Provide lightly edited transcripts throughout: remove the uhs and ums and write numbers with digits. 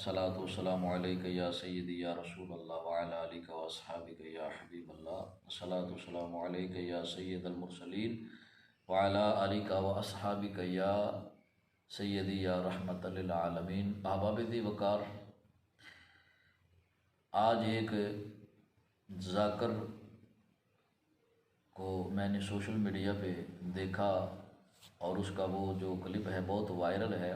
الصلاۃ والسلام علیک یا سیدی یا رسول اللہ وعلی آلک و اصحابک یا حبیب اللہ الصلاۃ والسلام علیک یا سید المرسلین وعلی آلک و اصحابک یا سیدی یا رحمت للعالمین۔ احباب دی وقار، آج ایک ذاکر کو میں نے سوشل میڈیا پہ دیکھا اور اس کا وہ جو کلپ ہے بہت وائرل ہے،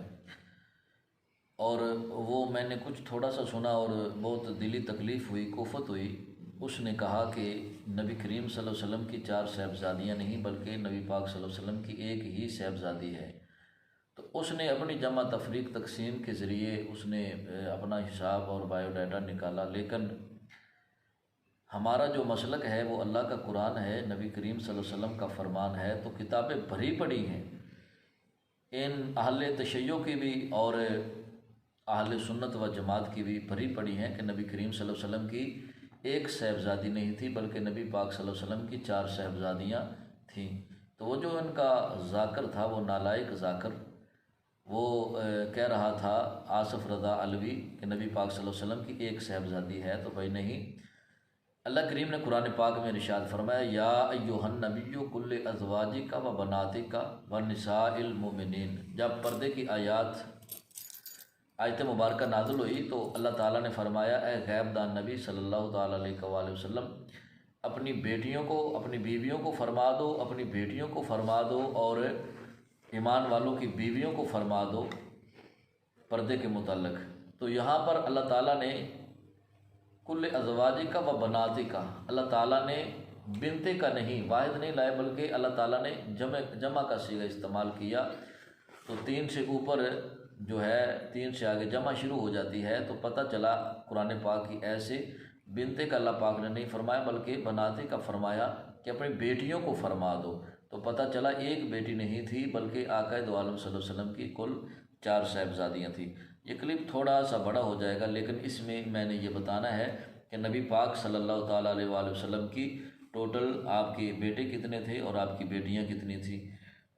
اور وہ میں نے کچھ تھوڑا سا سنا اور بہت دلی تکلیف ہوئی، کوفت ہوئی۔ اس نے کہا کہ نبی کریم صلی اللہ علیہ وسلم کی 4 صاحبزادیاں نہیں بلکہ نبی پاک صلی اللہ علیہ وسلم کی ایک ہی صاحبزادی ہے۔ تو اس نے اپنی جمع تفریق تقسیم کے ذریعے اس نے اپنا حساب اور بایو ڈیٹا نکالا، لیکن ہمارا جو مسلک ہے وہ اللہ کا قرآن ہے، نبی کریم صلی اللہ علیہ وسلم کا فرمان ہے، تو کتابیں بھری پڑی ہیں ان اہل تشیع کی بھی اور اہل سنت و جماعت کی بھی بھری پڑی ہیں کہ نبی کریم صلی اللہ علیہ وسلم کی ایک صاحبزادی نہیں تھی بلکہ نبی پاک صلی اللہ علیہ وسلم کی 4 صاحبزادیاں تھیں۔ تو وہ جو ان کا ذاکر تھا، وہ نالائق ذاکر، وہ کہہ رہا تھا آصف رضا علوی کہ نبی پاک صلی اللہ علیہ وسلم کی ایک صاحبزادی ہے۔ تو بھائی نہیں، اللہ کریم نے قرآن پاک میں ارشاد فرمایا، یا ایھا النبی کل ازواجک و بناتک و نساء المؤمنین۔ جب پردے کی آیت مبارکہ نازل ہوئی تو اللہ تعالیٰ نے فرمایا، اے غیب دان نبی صلی اللہ تعالیٰ علیہ وآلہ وسلم، اپنی بیٹیوں کو، اپنی بیویوں کو فرما دو، اپنی بیٹیوں کو فرما دو اور ایمان والوں کی بیویوں کو فرما دو پردے کے متعلق۔ تو یہاں پر اللہ تعالیٰ نے کل ازواجک و بناتک، اللہ تعالیٰ نے بنتے کا نہیں، واحد نہیں لائے بلکہ اللہ تعالیٰ نے جمع کا صیغہ استعمال کیا۔ تو 3 سے اوپر جو ہے 3 سے آگے جمع شروع ہو جاتی ہے، تو پتہ چلا قرآن پاک کی ایسے بنتے کا اللہ پاک نے نہیں فرمایا بلکہ بناتے کا فرمایا کہ اپنی بیٹیوں کو فرما دو۔ تو پتہ چلا ایک بیٹی نہیں تھی بلکہ آقا دو عالم صلی اللہ علیہ وسلم کی کل 4 صاحبزادیاں تھیں۔ یہ کلپ تھوڑا سا بڑا ہو جائے گا، لیکن اس میں نے یہ بتانا ہے کہ نبی پاک صلی اللہ تعالیٰ علیہ وآلہ وسلم کی ٹوٹل آپ کے بیٹے کتنے تھے اور آپ کی بیٹیاں کتنی تھیں۔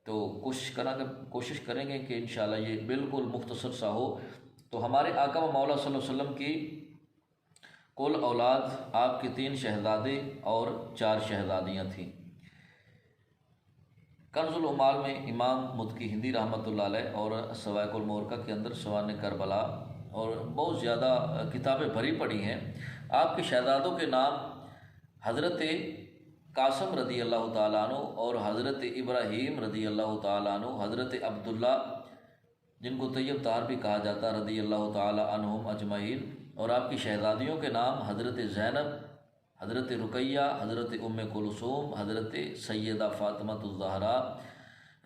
تو کوشش کریں گے کہ انشاءاللہ یہ بالکل مختصر سا ہو۔ تو ہمارے آقا و مولا صلی اللہ علیہ وسلم کی کل اولاد آپ کے 3 شہزادے اور 4 شہزادیاں تھیں۔ کنز العمال میں امام مدکی ہندی رحمۃ اللہ علیہ اور سوائق المورکہ کے اندر سوانح کربلا اور بہت زیادہ کتابیں بھری پڑی ہیں۔ آپ کے شہزادوں کے نام حضرت قاسم رضی اللہ تعالیٰ عنہ اور حضرت ابراہیم رضی اللہ تعالیٰ عنہ، حضرت عبداللہ جن کو طیب طاہر بھی کہا جاتا رضی اللہ تعالیٰ عنہم اجمعین، اور آپ کی شہزادیوں کے نام حضرت زینب، حضرت رقیہ، حضرت ام کلثوم، حضرت سیدہ فاطمہ الزہراء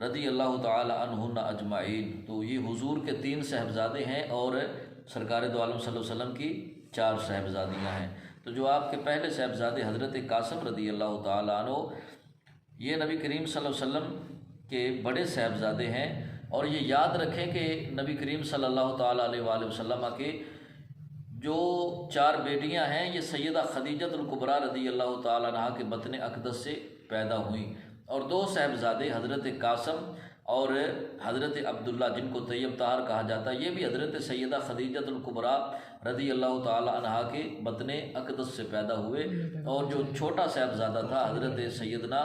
رضی اللہ تعالیٰ عنہن اجمعین۔ تو یہ حضور کے 3 صاحبزادے ہیں اور سرکار دو عالم صلی اللہ علیہ وسلم کی 4 صاحبزادیاں ہیں۔ تو جو آپ کے پہلے صاحبزادے حضرت قاسم رضی اللہ تعالیٰ عنہ، یہ نبی کریم صلی اللہ علیہ وسلم کے بڑے صاحبزادے ہیں، اور یہ یاد رکھیں کہ نبی کریم صلی اللہ تعالیٰ علیہ وآلہ وسلم کے جو 4 بیٹیاں ہیں یہ سیدہ خدیجہ الکبریٰ رضی اللہ تعالیٰ عنہ کے بطن اقدس سے پیدا ہوئیں، اور 2 صاحبزادے حضرت قاسم اور حضرت عبداللہ جن کو طیب طاہر کہا جاتا ہے، یہ بھی حضرت سیدہ خدیجہ الکبریٰ رضی اللہ تعالیٰ عنہ کے بطن اقدس سے پیدا ہوئے، اور جو چھوٹا صاحبزادہ تھا حضرت سیدنا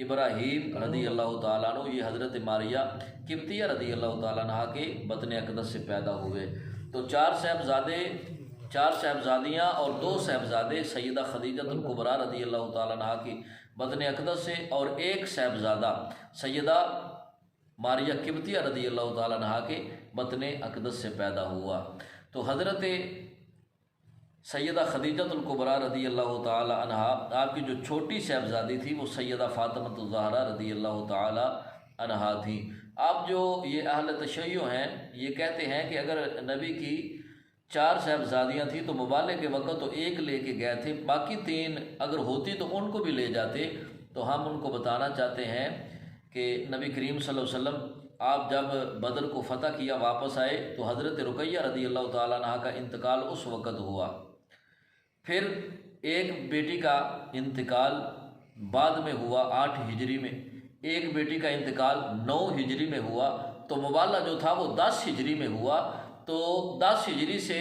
ابراہیم رضی اللہ تعالیٰ عنہ، یہ حضرت ماریہ قبطیہ رضی اللہ تعالیٰ عنہ کے بطن اقدس سے پیدا ہوئے۔ تو 4 صاحبزادے، 4 صاحبزادیاں اور 2 صاحبزادے سیدہ خدیجہ الکبریٰ رضی اللہ تعالیٰ عنہ کی بطن اقدس سے، اور 1 صاحبزادہ سیدہ ماریہ قبطیہ رضی اللہ تعالیٰ عنہ کے بطن اقدس سے پیدا ہوا۔ تو حضرت سیدہ خدیجہ الکبریٰ رضی اللہ تعالیٰ عنہ، آپ کی جو چھوٹی صاحبزادی تھی وہ سیدہ فاطمہ الزہراء رضی اللہ تعالیٰ عنہ تھیں۔ آپ جو یہ اہل تشیع ہیں یہ کہتے ہیں کہ اگر نبی کی 4 صاحبزادیاں تھیں تو مبالغے کے وقت تو 1 لے کے گئے تھے، باقی 3 اگر ہوتی تو ان کو بھی لے جاتے۔ تو ہم ان کو بتانا چاہتے ہیں کہ نبی کریم صلی اللہ علیہ وسلم آپ جب بدر کو فتح کیا واپس آئے تو حضرت رقیہ رضی اللہ تعالیٰ عنہ کا انتقال اس وقت ہوا، پھر ایک بیٹی کا انتقال بعد میں ہوا 8 ہجری میں، ایک بیٹی کا انتقال 9 ہجری میں ہوا، تو مبالغہ جو تھا وہ 10 ہجری میں ہوا۔ تو 10 ہجری سے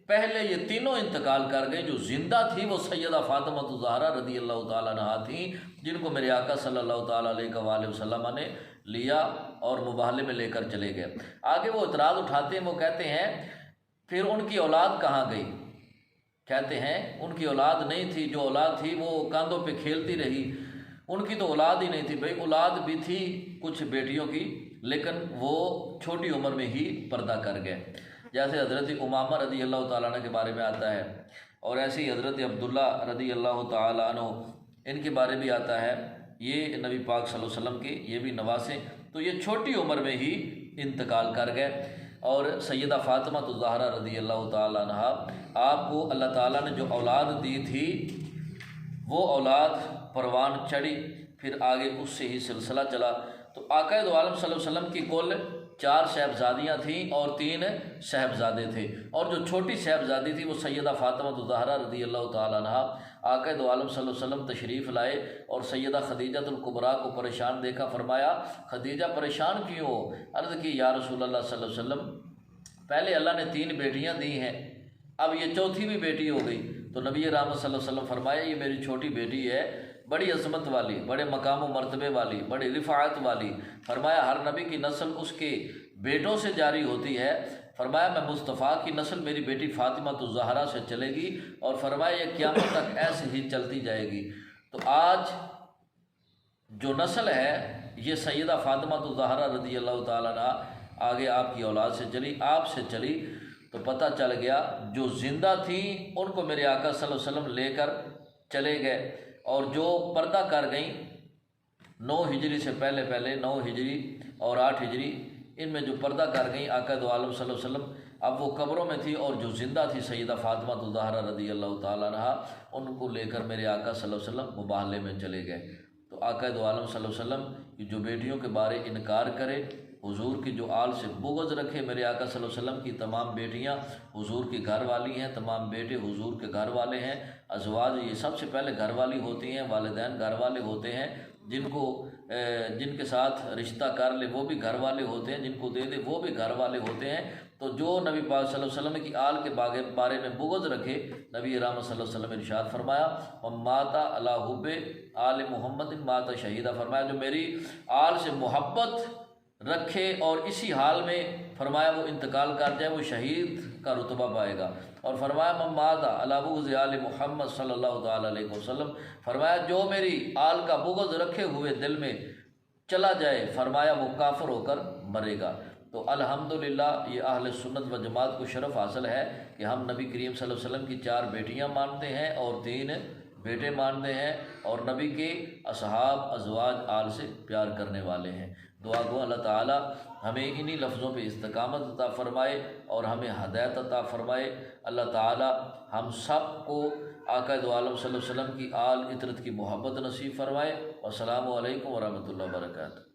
پہلے یہ تینوں انتقال کر گئے۔ جو زندہ تھی وہ سیدہ فاطمہ الزہرا رضی اللہ تعالیٰ عنہا تھیں، جن کو میرے آقا صلی اللہ تعالیٰ علیہ وآلہ وسلم نے لیا اور مباہلے میں لے کر چلے گئے۔ آگے وہ اعتراض اٹھاتے ہیں، وہ کہتے ہیں پھر ان کی اولاد کہاں گئی؟ کہتے ہیں ان کی اولاد نہیں تھی، جو اولاد تھی وہ کاندھوں پہ کھیلتی رہی، ان کی تو اولاد ہی نہیں تھی۔ بھائی اولاد بھی تھی کچھ بیٹیوں کی، لیکن وہ چھوٹی عمر میں ہی پردہ کر گئے، جیسے حضرت امامہ رضی اللہ تعالیٰ عنہ کے بارے میں آتا ہے، اور ایسے ہی حضرت عبداللہ رضی اللہ تعالیٰ عنہ ان کے بارے بھی آتا ہے، یہ نبی پاک صلی اللہ علیہ وسلم کے یہ بھی نواسے، تو یہ چھوٹی عمر میں ہی انتقال کر گئے۔ اور سیدہ فاطمہ الزہرا رضی اللہ تعالیٰ عنہ، آپ کو اللہ تعالیٰ نے جو اولاد دی تھی وہ اولاد پروان چڑھی، پھر آگے اس سے ہی سلسلہ چلا۔ تو آقا دو عالم صلی اللہ علیہ وسلم کی کل 4 صاحبزادیاں تھیں اور 3 صاحبزادے تھے، اور جو چھوٹی صاحبزادی تھی وہ سیدہ فاطمہ الزہرا رضی اللہ تعالیٰ عنہ۔ آقا دو عالم صلی اللہ علیہ وسلم تشریف لائے اور سیدہ خدیجہ الکبریٰ کو پریشان دیکھا، فرمایا خدیجہ پریشان کیوں ہو؟ عرض کی یا رسول اللہ صلی اللہ علیہ وسلم پہلے اللہ نے 3 بیٹیاں دی ہیں، اب یہ چوتھی بھی بیٹی ہو گئی۔ تو نبی رحمت صلی اللہ علیہ وسلم فرمایا یہ میری چھوٹی بیٹی ہے، بڑی عظمت والی، بڑے مقام و مرتبے والی، بڑی رفاعت والی۔ فرمایا ہر نبی کی نسل اس کے بیٹوں سے جاری ہوتی ہے۔ فرمایا میں مصطفیٰ کی نسل میری بیٹی فاطمہ الزہرا سے چلے گی، اور فرمایا یہ قیامت تک ایسے ہی چلتی جائے گی۔ تو آج جو نسل ہے یہ سیدہ فاطمہ الزہرا رضی اللہ تعالیٰ عنہ آگے آپ کی اولاد سے چلی، آپ سے چلی، تو پتہ چل گیا جو زندہ تھیں ان کو میرے آقا صلی اللہ علیہ وسلم لے کر چلے گئے، اور جو پردہ کر گئیں 9 ہجری سے پہلے 9 ہجری اور 8 ہجری، ان میں جو پردہ کر گئیں آقا دو عالم صلی اللہ علیہ وسلم اب وہ قبروں میں تھی، اور جو زندہ تھی سیدہ فاطمہ الزہرا رضی اللہ تعالیٰ عنہ، ان کو لے کر میرے آقا صلی اللہ علیہ وسلم مباہلے میں چلے گئے۔ تو آقا دو عالم صلی اللہ علیہ وسلم کی جو بیٹیوں کے بارے انکار کرے، حضور کی جو آل سے بغض رکھے، میرے آقا صلی اللہ علیہ وسلم کی تمام بیٹیاں حضور کی گھر والی ہیں، تمام بیٹے حضور کے گھر والے ہیں، ازواج یہ سب سے پہلے گھر والی ہوتی ہیں، والدین گھر والے ہوتے ہیں، جن کے ساتھ رشتہ کر لے وہ بھی گھر والے ہوتے ہیں، جن کو دے دے وہ بھی گھر والے ہوتے ہیں۔ تو جو نبی پاک صلی اللہ علیہ وسلم کی آل کے بارے میں بغض رکھے، نبی رحمت صلی اللہ علیہ وسلم نے ارشاد فرمایا مات علی حب آل محمد مات شہیدہ، فرمایا جو میری آل سے محبت رکھے اور اسی حال میں فرمایا وہ انتقال کر جائے وہ شہید کا رتبہ پائے گا۔ اور فرمایا من مات علی بغض آل محمد صلی اللہ تعالیٰ علیہ وسلم، فرمایا جو میری آل کا بغض رکھے ہوئے دل میں چلا جائے، فرمایا وہ کافر ہو کر مرے گا۔ تو الحمدللہ یہ اہل سنت و جماعت کو شرف حاصل ہے کہ ہم نبی کریم صلی اللہ علیہ وسلم کی 4 بیٹیاں مانتے ہیں اور 3 بیٹے مانتے ہیں، اور نبی کے اصحاب ازواج آل سے پیار کرنے والے ہیں۔ دعا گو اللہ تعالی ہمیں انہی لفظوں پہ استقامت عطا فرمائے اور ہمیں ہدایت عطا فرمائے۔ اللہ تعالی ہم سب کو آقا دو عالم صلی اللہ علیہ وسلم کی آل اطرت کی محبت نصیب فرمائے۔ والسلام علیکم ورحمۃ اللہ وبرکاتہ۔